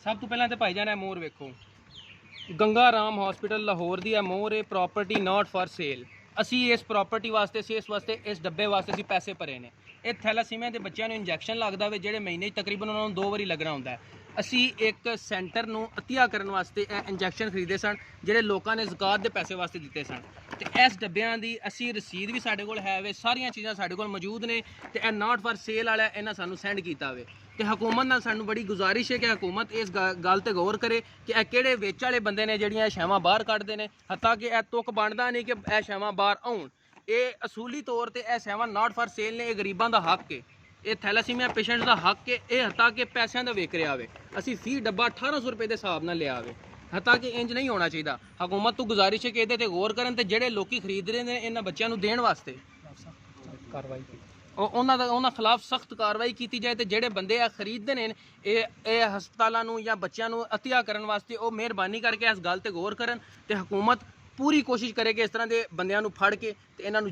सब तो पहले तो भाईजान है मोहर वेखो, गंगा राम हॉस्पिटल लाहौर दी है मोहर, है प्रॉपर्टी नॉट फॉर सेल। असी इस प्रॉपर्टी वास्ते इस वास्ते इस डब्बे वास्ते असी पैसे भरे ने। ये थैलासीमिया के बच्चों को इंजैक्शन लगता वे ਜਿਹੜੇ महीने तकरीबन उन्होंने 2 ਵਾਰੀ लगना होंगे। असी एक सेंटर ਨੂੰ ਅਤੀਆ ਕਰਨ ਵਾਸਤੇ ਇਹ ਇੰਜੈਕਸ਼ਨ ਖਰੀਦੇ ਸਨ ਜਿਹੜੇ ਲੋਕਾਂ ਨੇ ਜ਼ਕਾਤ ਦੇ ਪੈਸੇ ਵਾਸਤੇ ਦਿੱਤੇ ਸਨ ਤੇ ਇਸ ਡੱਬਿਆਂ ਦੀ ਅਸੀਂ ਰਸੀਦ ਵੀ ਸਾਡੇ ਕੋਲ ਹੈ ਵੇ, ਸਾਰੀਆਂ ਚੀਜ਼ਾਂ ਸਾਡੇ ਕੋਲ ਮੌਜੂਦ ਨੇ ਤੇ ਇਹ ਨਾਟ ਫॉर ਸੇਲ ਵਾਲਾ ਇਹਨਾਂ ਸਾਨੂੰ ਸੈਂਡ ਕੀਤਾ ਵੇ। ਤੇ ਹਕੂਮਤ ਨਾਲ ਸਾਨੂੰ ਬੜੀ ਗੁਜ਼ਾਰਿਸ਼ ਹੈ ਕਿ ਹਕੂਮਤ ਇਸ ਗੱਲ ਤੇ ਗੌਰ ਕਰੇ ਕਿ ਇਹ ਕਿਹੜੇ ਵੇਚ ਵਾਲੇ ਬੰਦੇ ਨੇ ਜਿਹੜੀਆਂ ਇਹ ਸ਼ੈਵਾਂ ਬਾਹਰ ਕੱਢਦੇ ਨੇ, ਹੱਤਾ ਕਿ ਇਹ ਤੁਕ ਬਣਦਾ ਨਹੀਂ ਕਿ ਇਹ ਸ਼ੈਵਾਂ ਬਾਹਰ ਆਉਣ। ਇਹ ਅਸੂਲੀ ਤੌਰ ਤੇ ਇਹ ਸ਼ੈਵਾਂ ਨਾਟ ਫॉर ਸੇਲ ਨੇ, ਇਹ ਗਰੀਬਾਂ ਦਾ ਹੱਕ ਹੈ, ਇਹ ਥੈਲਾਸੀਮੀਆ ਪੇਸ਼ੈਂਟ ਦਾ ਹੱਕ ਹੈ। ਇਹ ਹੱਤਾ ਕਿ ਪੈਸਿਆਂ ਦਾ ਵੇਚ ਰਿਹਾ ਵੇ, ਅਸੀਂ ਫੀ ਡੱਬਾ 1800 ਰੁਪਏ ਦੇ ਹਿਸਾਬ ਨਾਲ ਲਿਆ ਵੇ, ਹੱਤਾ ਕਿ ਇੰਜ ਨਹੀਂ ਹੋਣਾ ਚਾਹੀਦਾ। ਹਕੂਮਤ ਤੋਂ ਗੁਜ਼ਾਰਿਸ਼ ਹੈ ਕਿ ਇਹਦੇ ਤੇ ਗੌਰ ਕਰਨ ਤੇ ਜਿਹੜੇ ਲੋਕੀ ਖਰੀਦ ਰਹੇ ਨੇ ਇਹਨਾਂ ਬੱਚਿਆਂ ਨੂੰ ਦੇਣ ਵਾਸਤੇ ਕਾਰਵਾਈ ਉਹਨਾਂ ਖਿਲਾਫ ਸਖਤ ਕਾਰਵਾਈ ਕੀਤੀ ਜਾਏ ਤੇ ਜਿਹੜੇ ਬੰਦੇ ਆ ਖਰੀਦਦੇ ਨੇ ਇਹ ਹਸਪਤਾਲਾਂ ਨੂੰ ਜਾਂ ਬੱਚਿਆਂ ਨੂੰ ਅਤੀਆ ਕਰਨ ਵਾਸਤੇ ਉਹ ਮਿਹਰਬਾਨੀ ਕਰਕੇ ਇਸ ਗੱਲ ਤੇ ਗੌਰ ਕਰਨ ਤੇ ਹਕੂਮਤ ਪੂਰੀ ਕੋਸ਼ਿਸ਼ ਕਰੇ ਕਿ ਇਸ ਤਰ੍ਹਾਂ ਦੇ ਬੰਦਿਆਂ ਨੂੰ ਫੜ ਕੇ ਤੇ ਇਹਨਾਂ ਨੂੰ